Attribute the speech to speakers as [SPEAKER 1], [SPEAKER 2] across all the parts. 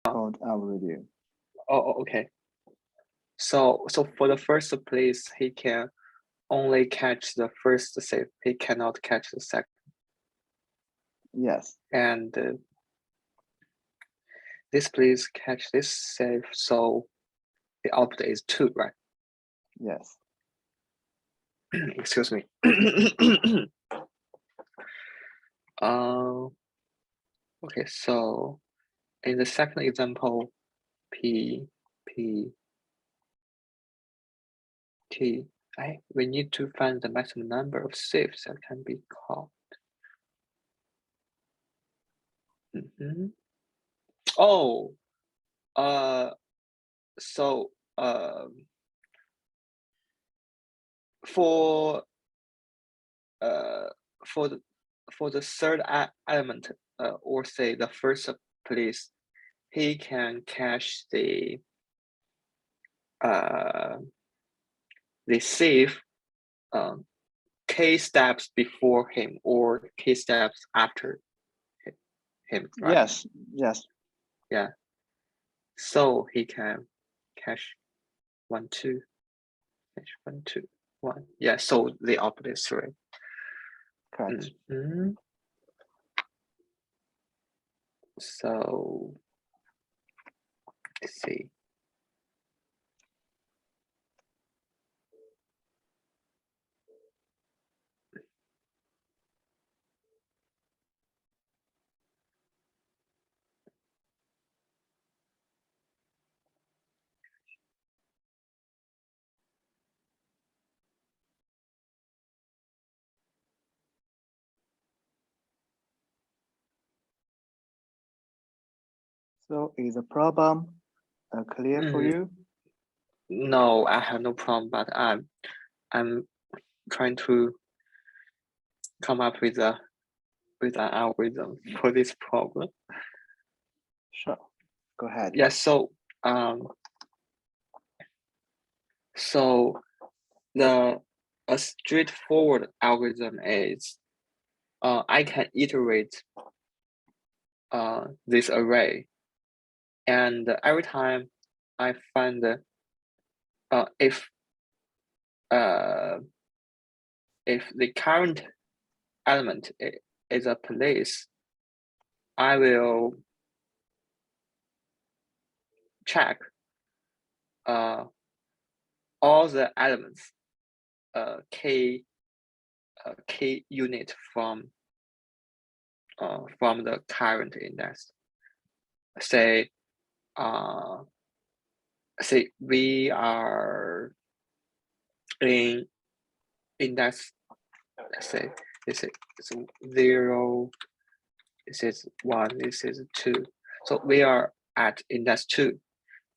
[SPEAKER 1] called algorithm.
[SPEAKER 2] Oh, okay. So for the first place, he can only catch the first safe. He cannot catch the second.
[SPEAKER 1] Yes.
[SPEAKER 2] And this place catch this safe, so the output is 2, right?
[SPEAKER 1] Yes.
[SPEAKER 2] Excuse me. Okay, so in the second example, P, P, T, we need to find the maximum number of safes that can be called. Oh, so for the third element, or say the first place, he can cache the safe k steps before him or k steps after him, right?
[SPEAKER 1] Yes. Yes.
[SPEAKER 2] Yeah. So he can cache 1, 2, cache 1, 2, 1. Yeah. So the output is 3.
[SPEAKER 1] Correct.
[SPEAKER 2] So let's see.
[SPEAKER 1] So is the problem clear for you?
[SPEAKER 2] No, I have no problem, but I'm trying to come up with an algorithm for this problem.
[SPEAKER 1] Sure. Go ahead.
[SPEAKER 2] Yeah. So a straightforward algorithm is I can iterate this array, and every time I find if the current element is a place, I will check all the elements k unit from the current index. Say we are in index. Let's say this is 0. This is 1. This is 2. So we are at index 2.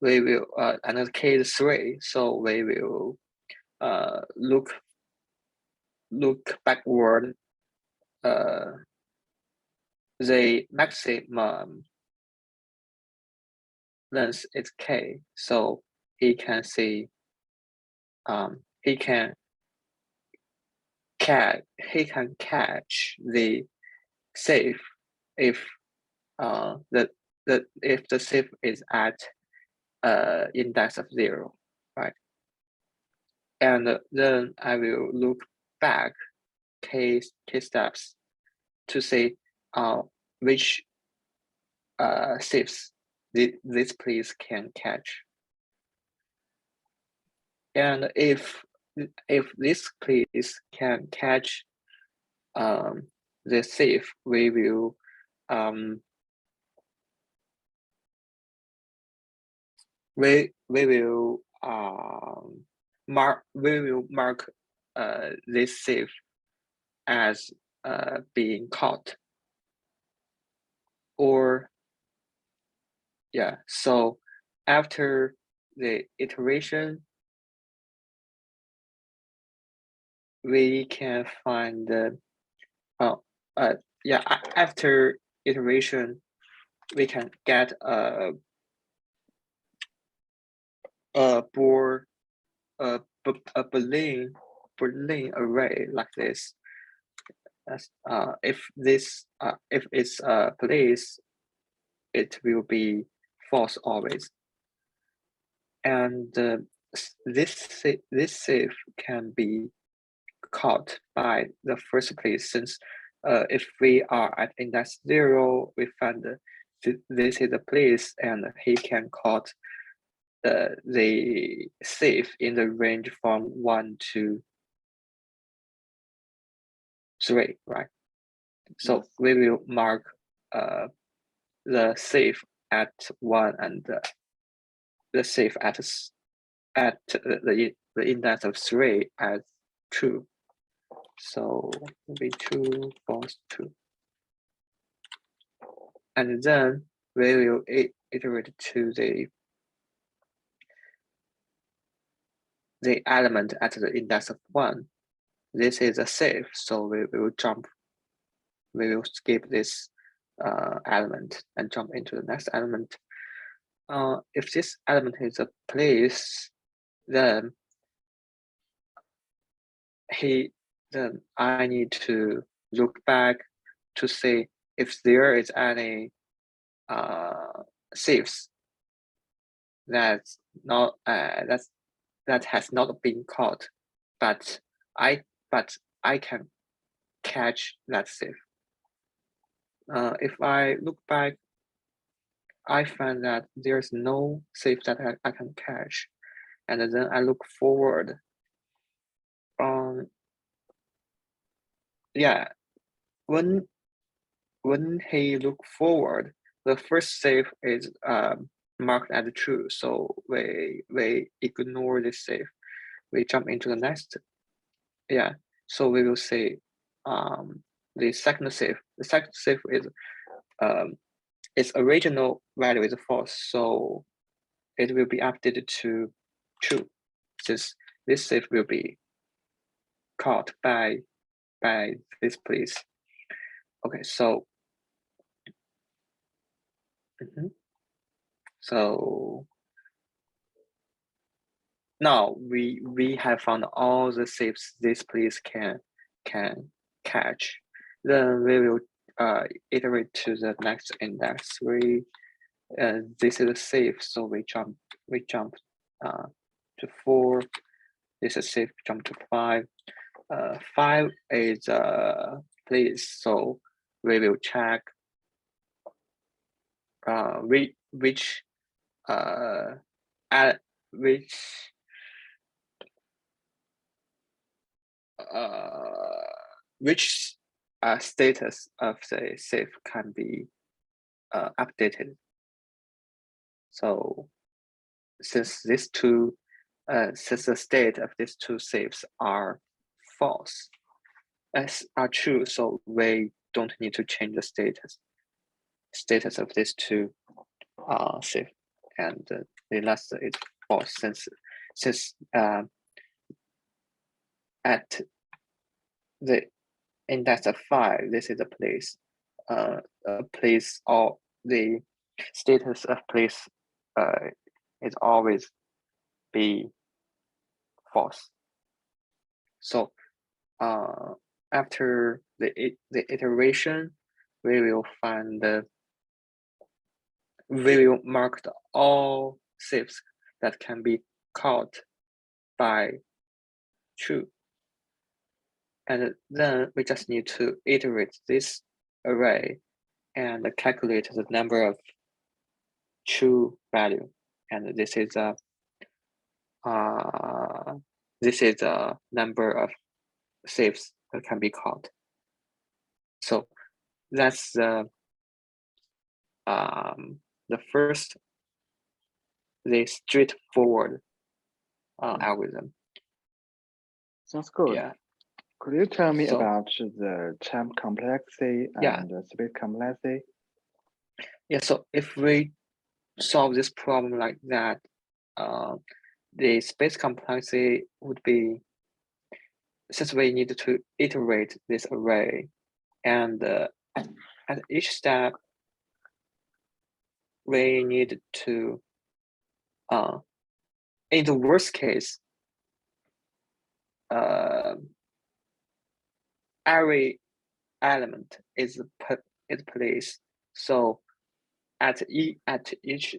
[SPEAKER 2] We will another k is 3. So we will look backward. The maximum length is k, so he can see he can catch the safe if if the safe is at index of 0, right? And then I will look back k steps to see which safes this place can catch. And if this place can catch the safe, we will mark this safe as being caught. Or yeah, so after the iteration, we can find after iteration, we can get a Boolean array like this. If it's a place, it will be false always. And this safe can be caught by the first place, since if we are at index 0, we find this is the place, and he can caught the safe in the range from 1 to 3, right? So
[SPEAKER 1] Yes.
[SPEAKER 2] we will mark the safe at 1 and the safe at the index of 3 as true. So will be true, false, true. And then we will iterate to the element at the index of 1. This is a safe, so we will skip this element and jump into the next element. If this element is a place, then I need to look back to see if there is any safes that has not been caught, but I can catch that safe. If I look back, I find that there's no safe that I can catch, and then I look forward. Yeah, when he look forward, the first safe is marked as true, so we ignore this safe. We jump into the next. Yeah, so we will say the second safe. The second safe is its original value is false, so it will be updated to true, since this safe will be caught by this place. Okay, so so now we have found all the safes this place can catch. Then we will iterate to the next index. This is a safe, so we jump to 4. This is safe, jump to 5. 5 is a place, so we will check which status of the safe can be updated. So since these two, since the state of these two safes are false, are true, so we don't need to change the status of these two safe, and the last is false, since at the index of 5, this is a place, or the status of place is always be false. So after the iteration, we will mark all safes that can be caught by true. And then we just need to iterate this array and calculate the number of true value. And this is a number of safes that can be caught. So that's the first, the straightforward algorithm.
[SPEAKER 1] Sounds good.
[SPEAKER 2] Yeah.
[SPEAKER 1] Could you tell me about the time complexity and the space complexity?
[SPEAKER 2] Yeah, so if we solve this problem like that, the space complexity would be, since we need to iterate this array, and at each step, we need to, in the worst case, every element is placed. So at each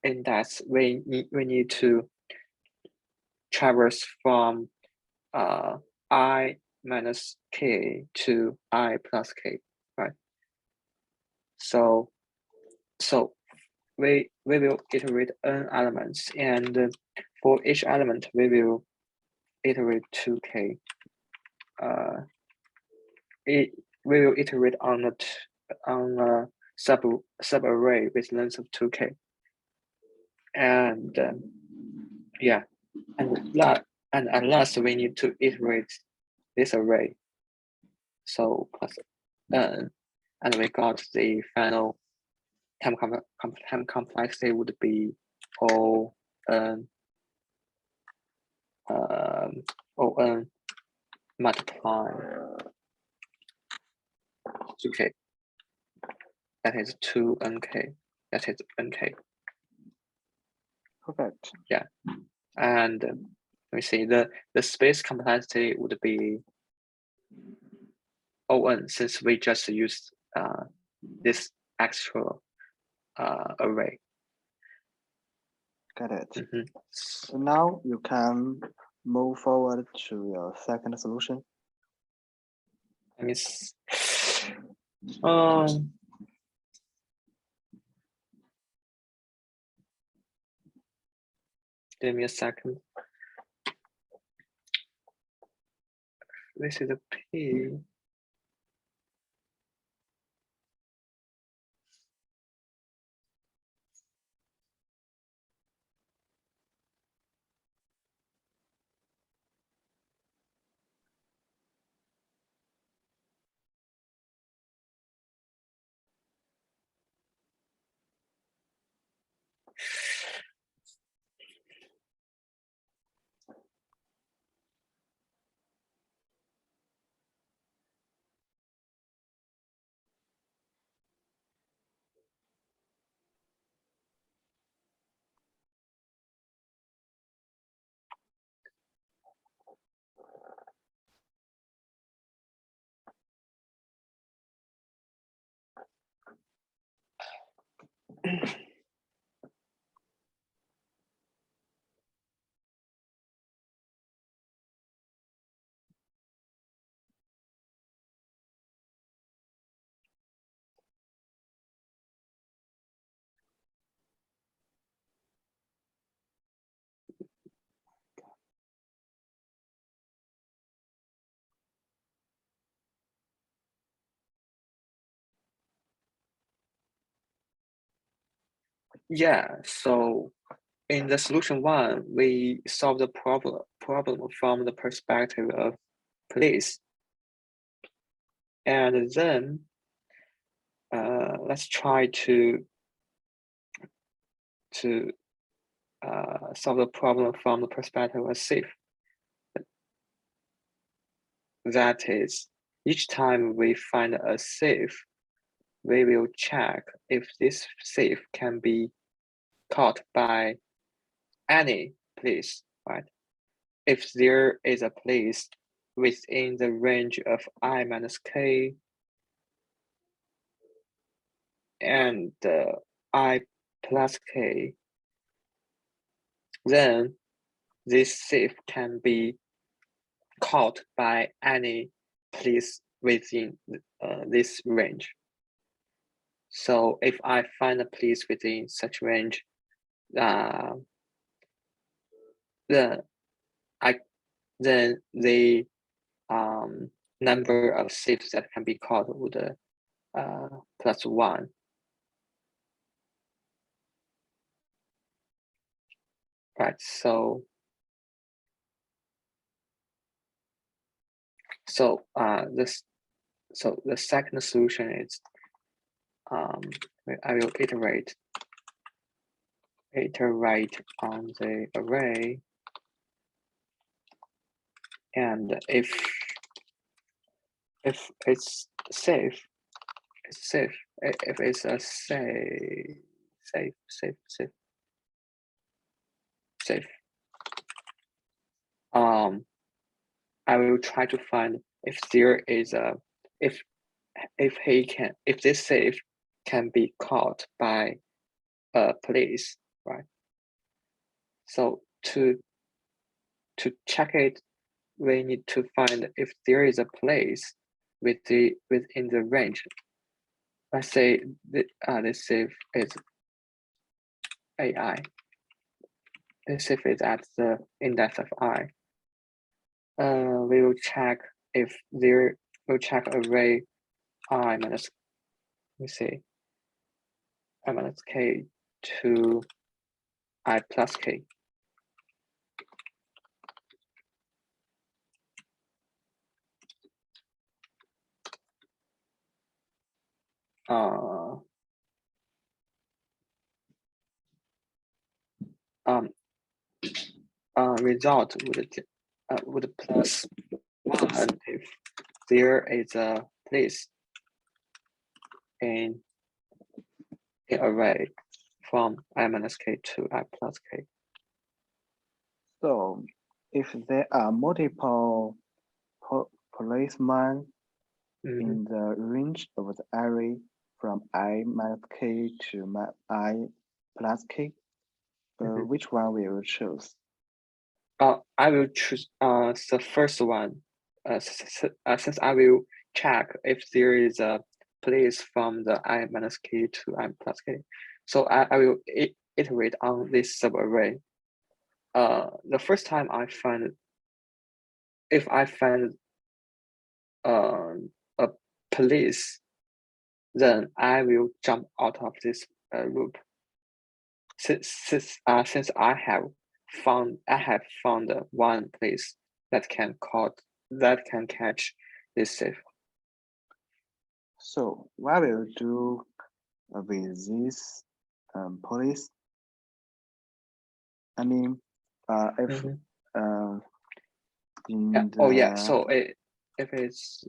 [SPEAKER 2] index, we need to traverse from I minus k to I plus k, right? So we will iterate n elements, and for each element we will iterate 2k. We will iterate on a subarray with length of 2k, and yeah, and at last we need to iterate this array. So plus n, and we got the final time complexity would be O n multiply 2k. That is 2nk. That is nk.
[SPEAKER 1] Perfect.
[SPEAKER 2] Yeah, and let me see. The space complexity would be On, since we just used this extra array.
[SPEAKER 1] Got it.
[SPEAKER 2] Mm-hmm.
[SPEAKER 1] So now you can move forward to your second solution.
[SPEAKER 2] Let me give me a second. This is a P. Yeah, so in the solution one, we solve the problem from the perspective of police. And then let's try to solve the problem from the perspective of safe. That is, each time we find a safe, we will check if this safe can be caught by any police, right? If there is a police within the range of I minus k and I plus k, then this safe can be caught by any police within this range. So if I find a police within such range, then the number of safes that can be caught would plus 1. Right, so the second solution is I will iterate on the array, and if it's safe, if it's a safe, I will try to find if there is a if this safe can be caught by a police, right? So to check it, we need to find if there is a place within the range. Let's say this safe is AI. This safe is at the index of I. We will check if we'll check array I minus, let me see, I minus k to I plus k. Result would plus 1 if there is a place in array from I minus k to I plus k.
[SPEAKER 1] So if there are multiple policemen in the range of the array from I minus k to I plus k, which one will you choose?
[SPEAKER 2] I will choose the first one, since I will check if there is a place from the I minus k to I plus k. So I will iterate on this subarray. The first time if I find a place, then I will jump out of this loop. Since I have found one place that can catch this safe.
[SPEAKER 1] So what will you do with this police? I mean, if
[SPEAKER 2] So if it's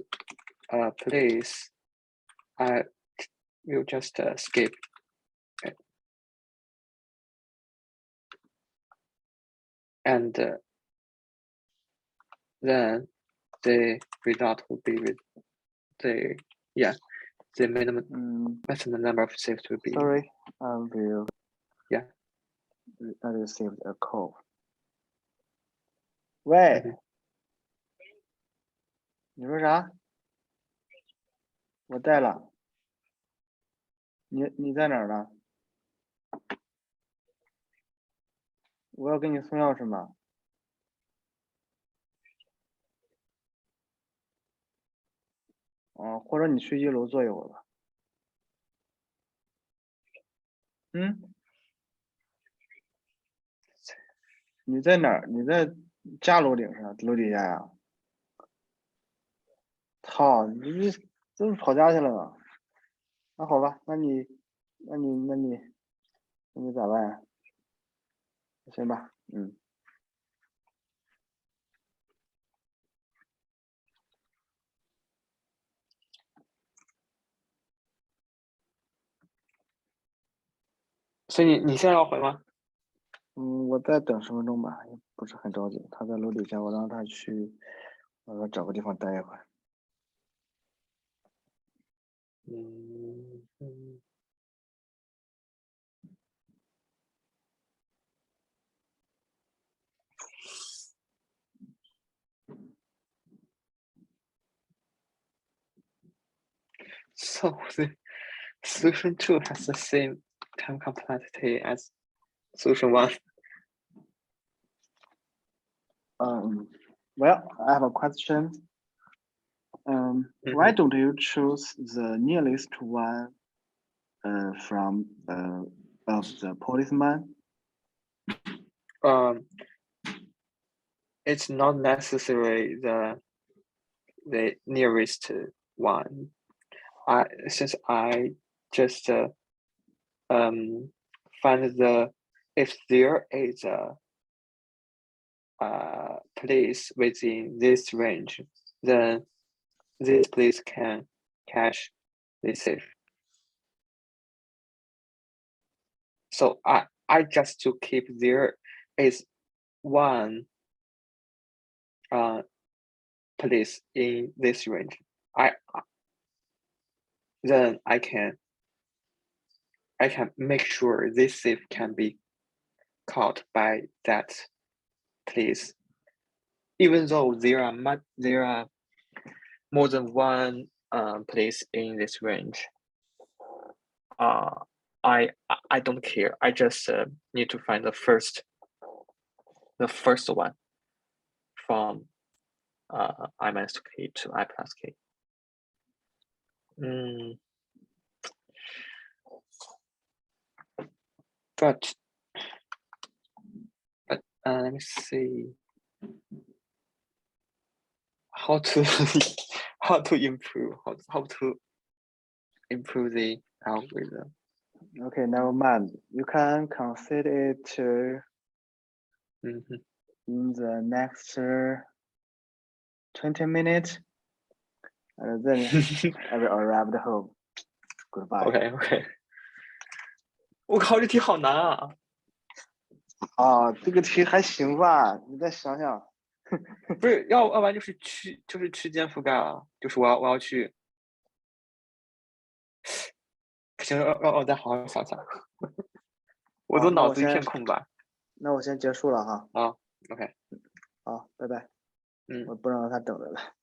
[SPEAKER 2] a place, I will just skip it. And then the result will be with the maximum number of safes will be.
[SPEAKER 1] Sorry, I will receive a call. 喂，你说啥？我带了。你在哪儿呢？我要给你送钥匙吗？或者你去1楼坐一会儿吧。你在哪儿？你在家楼顶上，楼底下呀？操，你这不跑家去了吗？那好吧，那你咋办呀？行吧，
[SPEAKER 2] 所以你现在要回吗？
[SPEAKER 1] 我再等10分钟吧，也不是很着急。他在楼底下，我让他去，找个地方待一会儿。
[SPEAKER 2] So the solution 2 has the same time complexity as solution 1.
[SPEAKER 1] Well, I have a question. Why don't you choose the nearest one from of the policeman?
[SPEAKER 2] It's not necessarily the nearest one. Since I just find if there is a place within this range, then this place can catch this safe. So I just to keep there is one place in this range. Then I can make sure this safe can be caught by that place. Even though there are more than one place in this range, I don't care. I just need to find the first one from I minus k to I plus k. But let me see how to improve the algorithm.
[SPEAKER 1] Okay, never mind. You can consider it in the next 20 minutes, and then I will arrive at home. Goodbye.
[SPEAKER 2] OK， 我靠，这题好难啊！
[SPEAKER 1] 这个题还行吧，你再想想。
[SPEAKER 2] 不是，要不然就是区间覆盖了，就是我要去。不行，让我再好好想想。我都脑子一片空白。
[SPEAKER 1] 那我先结束了哈。
[SPEAKER 2] 啊 ，OK。
[SPEAKER 1] 好，拜拜。
[SPEAKER 2] 我
[SPEAKER 1] 不让他等着了。